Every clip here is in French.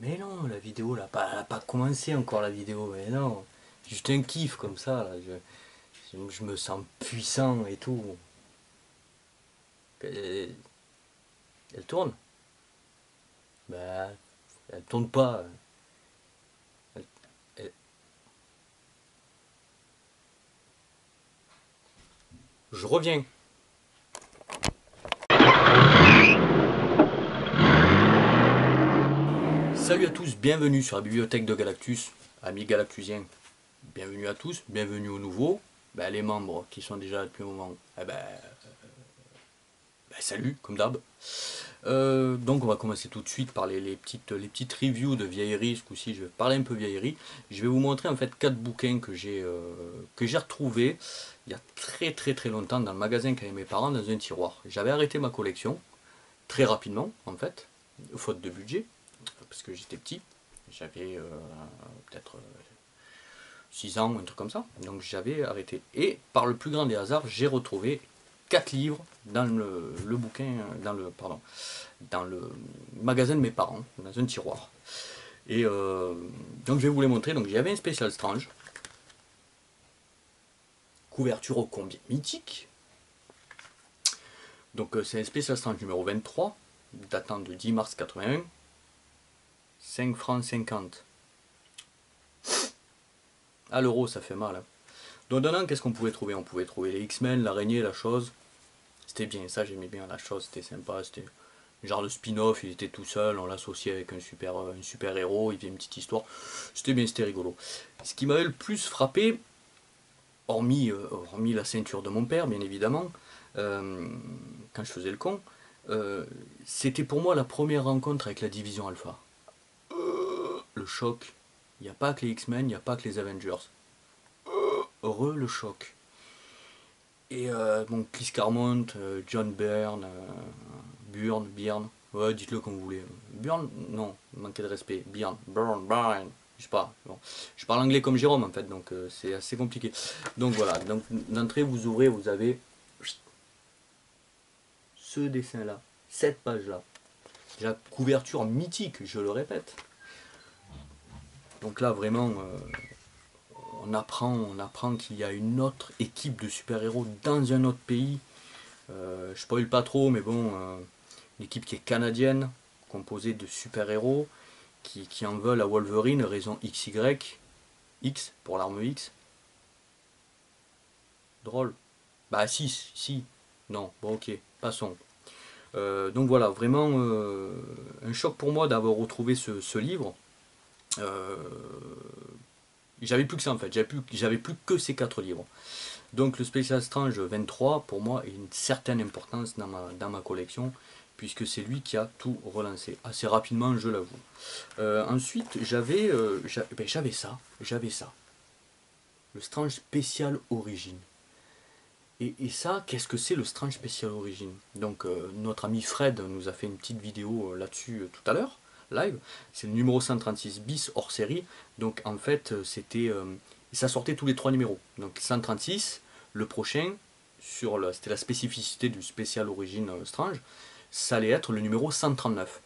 Mais non, la vidéo, elle a pas commencé encore la vidéo, mais non. Juste un kiff comme ça, là. Je me sens puissant et tout. Elle, elle tourne? Bah, elle tourne pas. Elle- elle- Je reviens. Salut à tous, bienvenue sur la bibliothèque de Galactus, amis galactusiens. Bienvenue à tous, bienvenue aux nouveaux. Les membres qui sont déjà là depuis un moment, salut, comme d'hab. Donc on va commencer tout de suite par les petites reviews de vieillerie. Ce coup-ci, je vais parler un peu vieillerie. Je vais vous montrer en fait 4 bouquins que j'ai retrouvés il y a très très très longtemps dans le magasin qu'avaient mes parents dans un tiroir. J'avais arrêté ma collection très rapidement en fait, faute de budget, parce que j'étais petit. J'avais peut-être 6 ans, un truc comme ça. Donc j'avais arrêté. Et par le plus grand des hasards, j'ai retrouvé 4 livres dans le bouquin, dans le magasin de mes parents, dans un tiroir. Et donc je vais vous les montrer. Donc j'avais un spécial Strange, couverture ô combien mythique. Donc c'est un spécial Strange numéro 23, datant de 10 mars 81, 5 francs 50. À l'euro, ça fait mal. Hein. Donc dedans, qu'est-ce qu'on pouvait trouver? On pouvait trouver les X-Men, l'araignée, la chose. C'était bien, ça j'aimais bien la chose, c'était sympa, c'était genre le spin-off, il était tout seul, on l'associait avec un super héros, il faisait une petite histoire, c'était bien, c'était rigolo. Ce qui m'avait le plus frappé, hormis la ceinture de mon père bien évidemment, euh, quand je faisais le con, c'était pour moi la première rencontre avec la division Alpha. Le choc, il n'y a pas que les X-Men, il n'y a pas que les Avengers. Heureux le choc. Et bon, Chris Claremont, John Byrne, ouais, dites-le comme vous voulez. Byrne, non, manquez de respect. Byrne, je sais pas. Bon. Je parle anglais comme Jérôme en fait, donc c'est assez compliqué. Donc voilà, donc d'entrée vous ouvrez, vous avez ce dessin-là, cette page-là. La couverture mythique, je le répète. Donc là vraiment, on apprend qu'il y a une autre équipe de super-héros dans un autre pays. Je spoil pas trop, mais bon, une équipe qui est canadienne, composée de super-héros, qui en veulent à Wolverine, raison XY, X pour l'arme X. Drôle. Bah si, non, bon ok, passons. Donc voilà, vraiment un choc pour moi d'avoir retrouvé ce livre. Euh, j'avais plus que ça en fait, j'avais plus que ces 4 livres. Donc le Special Strange 23, pour moi, a une certaine importance dans ma collection, puisque c'est lui qui a tout relancé, assez rapidement, je l'avoue. Ensuite, j'avais ça, le Strange Spécial Origine. Et ça, qu'est-ce que c'est le Strange Spécial Origine? Donc notre ami Fred nous a fait une petite vidéo là-dessus tout à l'heure, live. C'est le numéro 136 bis hors série. Donc en fait, ça sortait tous les 3 numéros. Donc 136, le prochain, c'était la spécificité du Spécial Origine Strange, ça allait être le numéro 139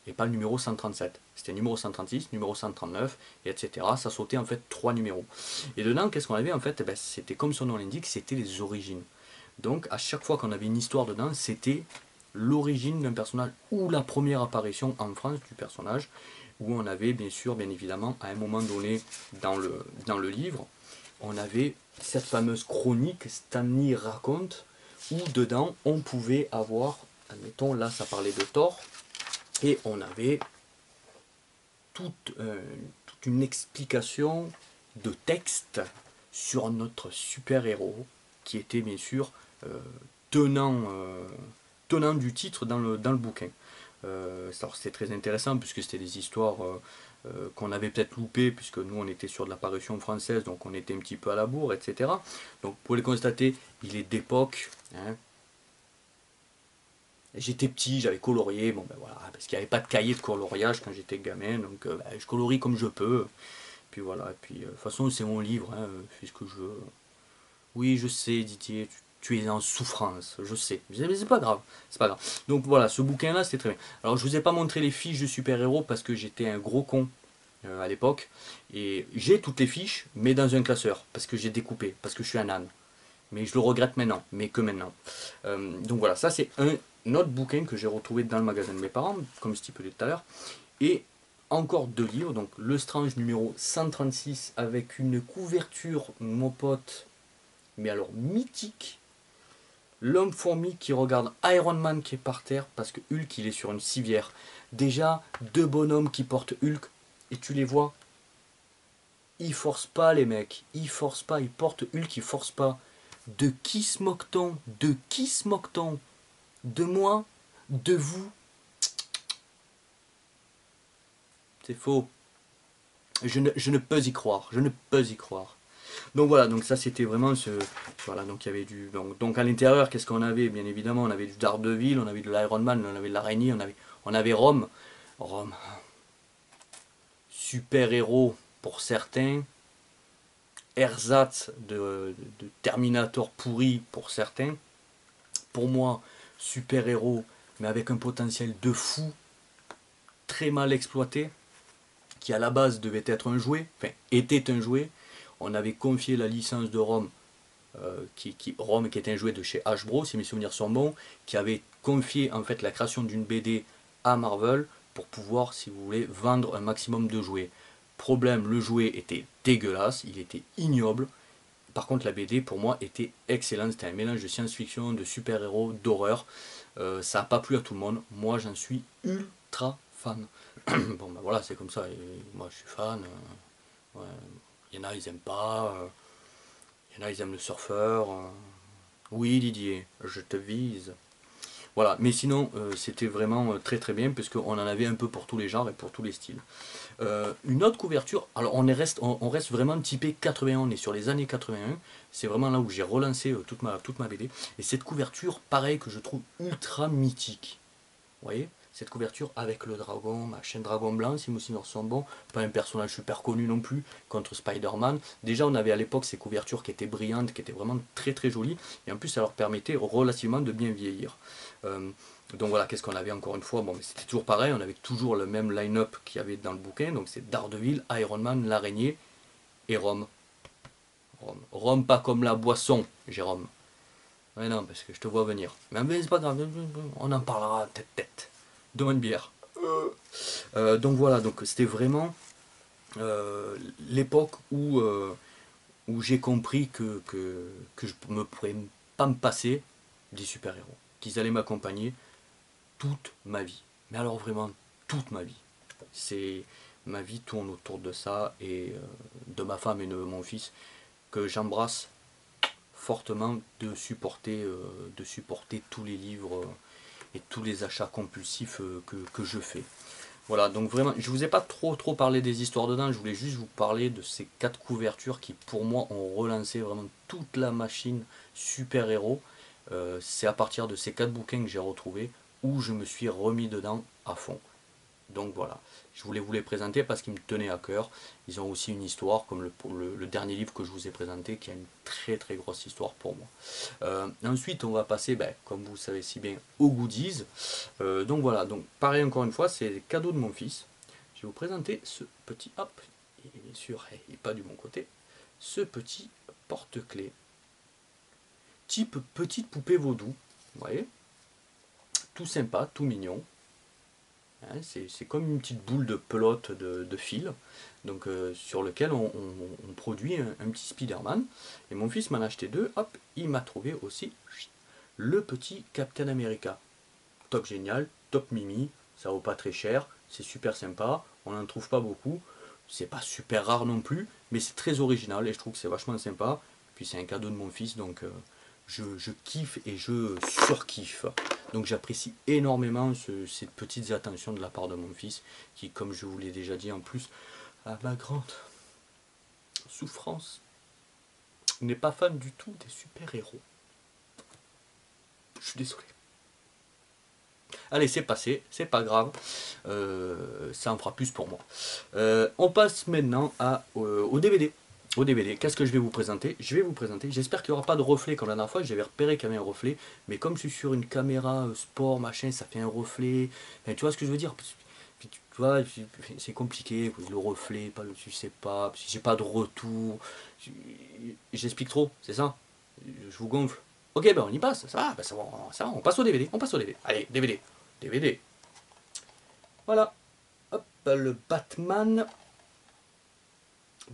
et pas le numéro 137. C'était numéro 136, numéro 139, et etc. Ça sautait en fait 3 numéros. Et dedans, qu'est-ce qu'on avait en fait? C'était comme son nom l'indique, c'était les origines. Donc à chaque fois qu'on avait une histoire dedans, c'était l'origine d'un personnage ou la première apparition en France du personnage, où on avait bien sûr, bien évidemment, à un moment donné dans le livre, on avait cette fameuse chronique Stanley raconte, où dedans on pouvait avoir, admettons là ça parlait de Thor, et on avait toute une explication de texte sur notre super-héros, qui était bien sûr euh, tenant, tenant du titre dans le bouquin. C'était très intéressant puisque c'était des histoires qu'on avait peut-être loupées, puisque nous on était sur de la parution française, donc on était un petit peu à la bourre, etc. Donc pour les constater, il est d'époque. Hein. J'étais petit, j'avais colorié, bon ben voilà, parce qu'il n'y avait pas de cahier de coloriage quand j'étais gamin, donc je colorie comme je peux. Puis voilà, et puis de toute façon c'est mon livre, hein, fais ce que je veux. Oui, je sais, Didier, tu es en souffrance, je sais, mais c'est pas grave, c'est pas grave. Donc voilà, ce bouquin-là, c'était très bien. Alors je vous ai pas montré les fiches de super-héros parce que j'étais un gros con à l'époque, et j'ai toutes les fiches, mais dans un classeur, parce que j'ai découpé, parce que je suis un âne. Mais je le regrette maintenant, mais que maintenant. Donc voilà, ça c'est un autre bouquin que j'ai retrouvé dans le magasin de mes parents, comme stipulé tout à l'heure, et encore deux livres, donc Le Strange numéro 136 avec une couverture, mon pote, mais alors mythique. L'homme fourmi qui regarde Iron Man qui est par terre parce que Hulk il est sur une civière. Déjà, deux bonhommes qui portent Hulk et tu les vois. Ils forcent pas les mecs, ils forcent pas, ils portent Hulk, ils forcent pas. De qui se moque-t-on? De qui se moque-t-on? De moi? De vous? C'est faux. Je ne peux y croire, je ne peux y croire. Donc voilà, donc ça c'était vraiment ce... Voilà, donc il y avait du... Donc à l'intérieur, qu'est-ce qu'on avait? Bien évidemment, on avait du Daredevil, on avait de l'Iron Man, on avait de l'araignée, on avait Rome. Rome. Super-héros pour certains. Ersatz de Terminator pourri pour certains. Pour moi, super-héros, mais avec un potentiel de fou, très mal exploité, qui à la base devait être un jouet, enfin était un jouet. On avait confié la licence de Rome Rome qui était un jouet de chez Hasbro, si mes souvenirs sont bons, qui avait confié en fait la création d'une BD à Marvel pour pouvoir, si vous voulez, vendre un maximum de jouets. Problème, le jouet était dégueulasse, il était ignoble. Par contre, la BD pour moi était excellente. C'était un mélange de science-fiction, de super-héros, d'horreur. Ça n'a pas plu à tout le monde. Moi, j'en suis ultra fan. Bon, ben voilà, c'est comme ça. Et moi, je suis fan. Ouais. Il y en a, ils aiment pas. Il y en a, ils aiment le surfeur. Oui, Didier, je te vise. Voilà, mais sinon, c'était vraiment très très bien, puisqu'on en avait un peu pour tous les genres et pour tous les styles. Une autre couverture, alors on reste vraiment typé 81, on est sur les années 81, c'est vraiment là où j'ai relancé toute ma BD. Et cette couverture, pareil, que je trouve ultra mythique. Vous voyez, cette couverture avec le dragon, machin dragon blanc, si mes souvenirs sont bons, pas un personnage super connu non plus, contre Spider-Man. Déjà, on avait à l'époque ces couvertures qui étaient brillantes, qui étaient vraiment très très jolies, et en plus, ça leur permettait relativement de bien vieillir. Euh, donc voilà, qu'est-ce qu'on avait encore une fois? Bon, mais c'était toujours pareil, on avait toujours le même line-up qu'il y avait dans le bouquin, donc c'est Daredevil, Iron Man, l'araignée et Rome. Rome. Rome pas comme la boisson, Jérôme. Ouais, non, parce que je te vois venir. Mais c'est pas grave, on en parlera tête-tête. Dans une bière. Donc voilà, donc c'était vraiment l'époque où j'ai compris que je ne pourrais pas me passer des super-héros. Qu'ils allaient m'accompagner toute ma vie. Mais alors vraiment toute ma vie. C'est ma vie tourne autour de ça et de ma femme et de mon fils que j'embrasse fortement de supporter tous les livres et tous les achats compulsifs que je fais. Voilà, donc vraiment, je vous ai pas trop parlé des histoires dedans, je voulais juste vous parler de ces quatre couvertures qui pour moi ont relancé vraiment toute la machine super-héros. C'est à partir de ces quatre bouquins que j'ai retrouvés où je me suis remis dedans à fond. Donc voilà, je voulais vous les présenter parce qu'ils me tenaient à cœur. Ils ont aussi une histoire, comme le dernier livre que je vous ai présenté, qui a une très très grosse histoire pour moi. Ensuite, on va passer, ben, comme vous savez si bien, aux goodies. Donc voilà, donc pareil encore une fois, c'est les cadeaux de mon fils. Je vais vous présenter ce petit, hop, et bien sûr, il n'est pas du bon côté, ce petit porte-clés, type petite poupée vaudou, vous voyez, tout sympa, tout mignon. Hein, c'est comme une petite boule de pelote de fil, donc sur lequel on produit un petit Spider-Man. Et mon fils m'en a acheté deux, hop, il m'a trouvé aussi le petit Captain America. Top génial, top mimi, ça vaut pas très cher, c'est super sympa, on n'en trouve pas beaucoup, c'est pas super rare non plus, mais c'est très original et je trouve que c'est vachement sympa. Puis c'est un cadeau de mon fils, donc je kiffe et je surkiffe. Donc j'apprécie énormément ces petites attentions de la part de mon fils, qui, comme je vous l'ai déjà dit en plus, à ma grande souffrance, n'est pas fan du tout des super-héros. Je suis désolé. Allez, c'est passé, c'est pas grave, ça en fera plus pour moi. On passe maintenant au DVD. au DVD, qu'est-ce que je vais vous présenter? Je vais vous présenter, j'espère qu'il n'y aura pas de reflet comme la dernière fois, j'avais repéré qu'il y avait un reflet, mais comme je suis sur une caméra sport, machin, ça fait un reflet. Enfin, tu vois ce que je veux dire? Tu vois, c'est compliqué, le reflet, pas le, tu sais pas, j'ai pas de retour. J'explique trop, c'est ça? Je vous gonfle. Ok, ben on y passe, ça va, ben ça va, on passe au DVD, on passe au DVD. Allez, DVD, DVD. Voilà, hop, le Batman.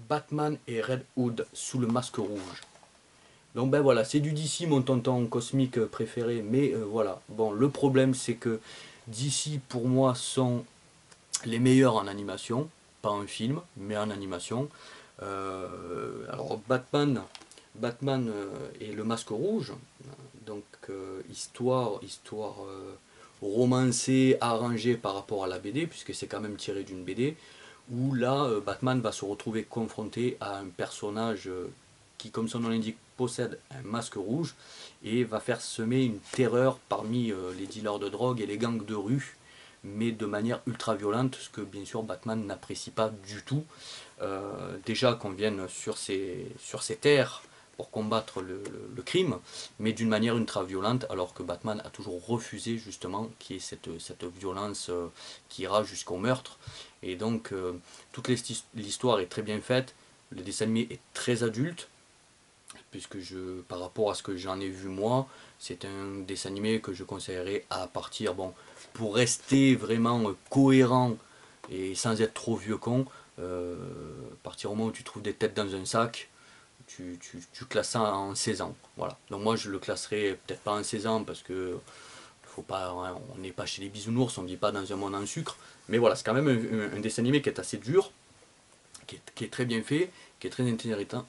Batman et Red Hood sous le masque rouge. Donc ben voilà, c'est du DC, mon tonton cosmique préféré, mais voilà. Bon, le problème c'est que DC pour moi sont les meilleurs en animation, pas en film, mais en animation. Alors Batman et le masque rouge, donc histoire romancée, arrangée par rapport à la BD, puisque c'est quand même tiré d'une BD, où là, Batman va se retrouver confronté à un personnage qui, comme son nom l'indique, possède un masque rouge et va faire semer une terreur parmi les dealers de drogue et les gangs de rue, mais de manière ultra violente, ce que bien sûr Batman n'apprécie pas du tout. Déjà qu'on vienne sur ces terres pour combattre le crime, mais d'une manière ultra violente, alors que Batman a toujours refusé justement qu'il y ait cette violence qui ira jusqu'au meurtre. Et donc toute l'histoire est très bien faite, le dessin animé est très adulte, puisque par rapport à ce que j'en ai vu moi, c'est un dessin animé que je conseillerais à partir, bon, pour rester vraiment cohérent et sans être trop vieux con, à partir du moment où tu trouves des têtes dans un sac, tu classes ça en 16 ans. Voilà. Donc moi je le classerai peut-être pas en 16 ans parce que faut pas, hein, on n'est pas chez les bisounours, on ne vit pas dans un monde en sucre. Mais voilà, c'est quand même un dessin animé qui est assez dur, qui est très bien fait, qui est très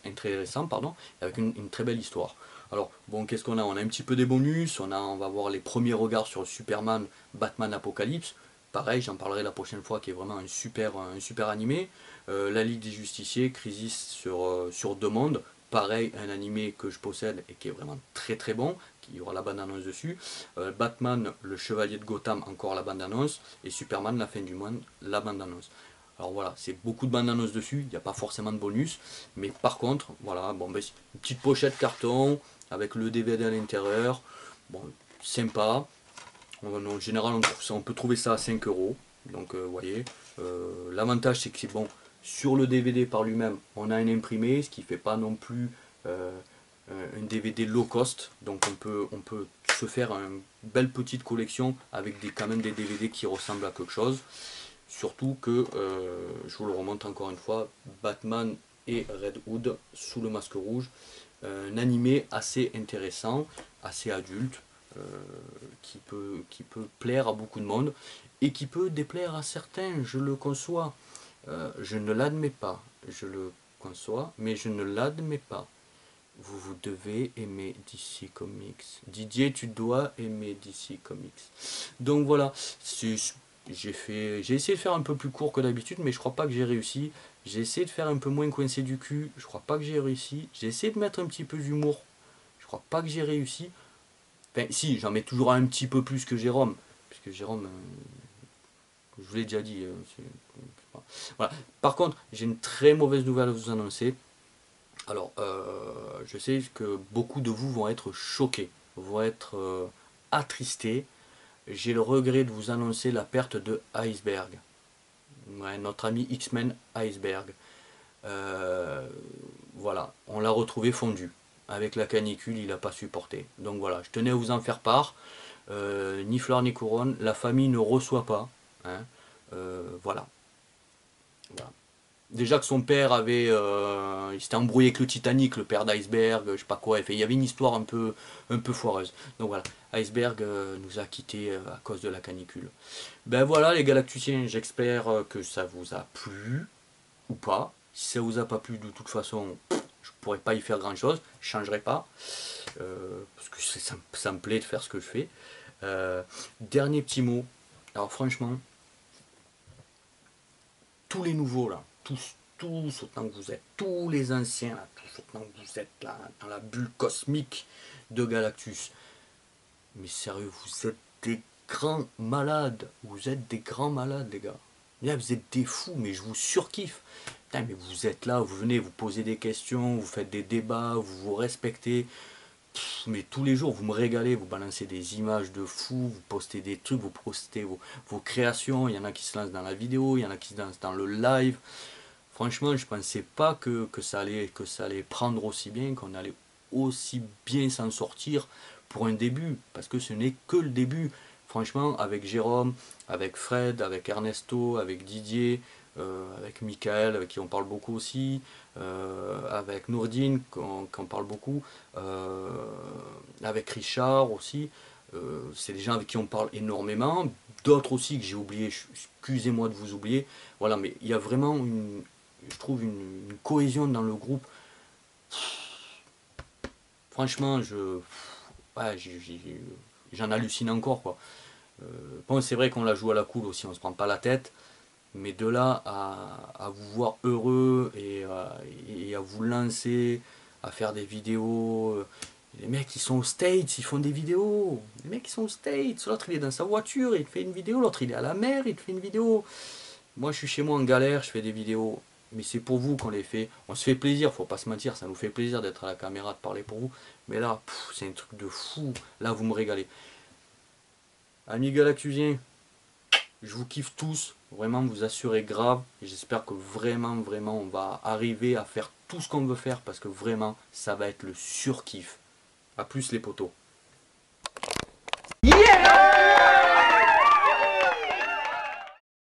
intéressant, pardon, avec une très belle histoire. Alors, bon, qu'est-ce qu'on a? On a un petit peu des bonus, on va voir les premiers regards sur Superman, Batman Apocalypse. Pareil, j'en parlerai la prochaine fois, qui est vraiment un super animé. La Ligue des Justiciers, Crisis sur deux mondes. Pareil, un animé que je possède et qui est vraiment très très bon, qui y aura la bande-annonce dessus. Batman, le Chevalier de Gotham, encore la bande-annonce. Et Superman, la fin du monde, la bande-annonce. Alors voilà, c'est beaucoup de bandes annonces dessus, il n'y a pas forcément de bonus, mais par contre, voilà, bon, ben, une petite pochette carton avec le DVD à l'intérieur, bon, sympa. En général, on peut trouver ça à 5 euros, donc vous voyez. L'avantage, c'est que c'est bon, sur le DVD par lui-même, on a un imprimé, ce qui ne fait pas non plus un DVD low cost, donc on peut se faire une belle petite collection avec quand même des DVD qui ressemblent à quelque chose. Surtout que, je vous le remonte encore une fois, Batman et Red Hood sous le masque rouge, un animé assez intéressant, assez adulte, euh, qui peut plaire à beaucoup de monde et qui peut déplaire à certains, je le conçois. Je ne l'admets pas, je le conçois, mais je ne l'admets pas. Vous devez aimer DC Comics. Didier, tu dois aimer DC Comics. Donc voilà, j'ai essayé de faire un peu plus court que d'habitude, mais je crois pas que j'ai réussi. J'ai essayé de faire un peu moins coincé du cul, je crois pas que j'ai réussi. J'ai essayé de mettre un petit peu d'humour, je crois pas que j'ai réussi. Enfin, si, j'en mets toujours un petit peu plus que Jérôme, puisque Jérôme, je vous l'ai déjà dit. Voilà. Par contre, j'ai une très mauvaise nouvelle à vous annoncer. Alors, je sais que beaucoup de vous vont être choqués, vont être attristés. J'ai le regret de vous annoncer la perte de Iceberg. Ouais, notre ami X-Men Iceberg. Voilà, on l'a retrouvé fondu. Avec la canicule, il n'a pas supporté. Donc voilà, je tenais à vous en faire part. Ni fleur ni couronne, la famille ne reçoit pas. Hein. Voilà. Voilà. Déjà que son père il s'était embrouillé avec le Titanic, le père d'Iceberg, je sais pas quoi. Il y avait une histoire un peu foireuse. Donc voilà, Iceberg nous a quittés à cause de la canicule. Ben voilà les Galactusiens, j'espère que ça vous a plu ou pas. Si ça vous a pas plu, de toute façon, je pourrais pas y faire grand chose, je changerai pas, parce que ça me plaît de faire ce que je fais. Dernier petit mot. Alors franchement, tous les nouveaux là, tous autant que vous êtes, tous les anciens là, tous autant que vous êtes là, dans la bulle cosmique de Galactus. Mais sérieux, vous êtes des grands malades. Vous êtes des grands malades, les gars. Là, vous êtes des fous, mais je vous surkiffe. Putain, mais vous êtes là, vous venez, vous posez des questions, vous faites des débats, vous vous respectez. Mais tous les jours, vous me régalez, vous balancez des images de fous, vous postez des trucs, vous postez vos créations. Il y en a qui se lancent dans la vidéo, il y en a qui se lancent dans le live. Franchement, je pensais pas que ça allait prendre aussi bien, qu'on allait aussi bien s'en sortir pour un début, parce que ce n'est que le début. Franchement, avec Jérôme, avec Fred, avec Ernesto, avec Didier, avec Michael, avec qui on parle beaucoup aussi, avec Nourdine, qu'on parle beaucoup, euh, avec Richard aussi, c'est des gens avec qui on parle énormément, d'autres aussi que j'ai oublié, excusez-moi de vous oublier, voilà, mais il y a vraiment je trouve une cohésion dans le groupe. Franchement, ouais, j'en hallucine encore, quoi. Bon, c'est vrai qu'on la joue à la cool aussi, on se prend pas la tête, mais de là à vous voir heureux et à vous lancer, à faire des vidéos. Les mecs, ils sont aux States, ils font des vidéos. Les mecs, ils sont aux States. L'autre, il est dans sa voiture, il fait une vidéo. L'autre, il est à la mer, il fait une vidéo. Moi, je suis chez moi en galère, je fais des vidéos. Mais c'est pour vous qu'on les fait. On se fait plaisir, faut pas se mentir, ça nous fait plaisir d'être à la caméra, de parler pour vous. Mais là, c'est un truc de fou. Là, vous me régalez. Amis Galacusiens, je vous kiffe tous. Vraiment, vous assurez grave. Et j'espère que vraiment, vraiment, on va arriver à faire tout ce qu'on veut faire parce que vraiment, ça va être le surkiff. A plus les potos.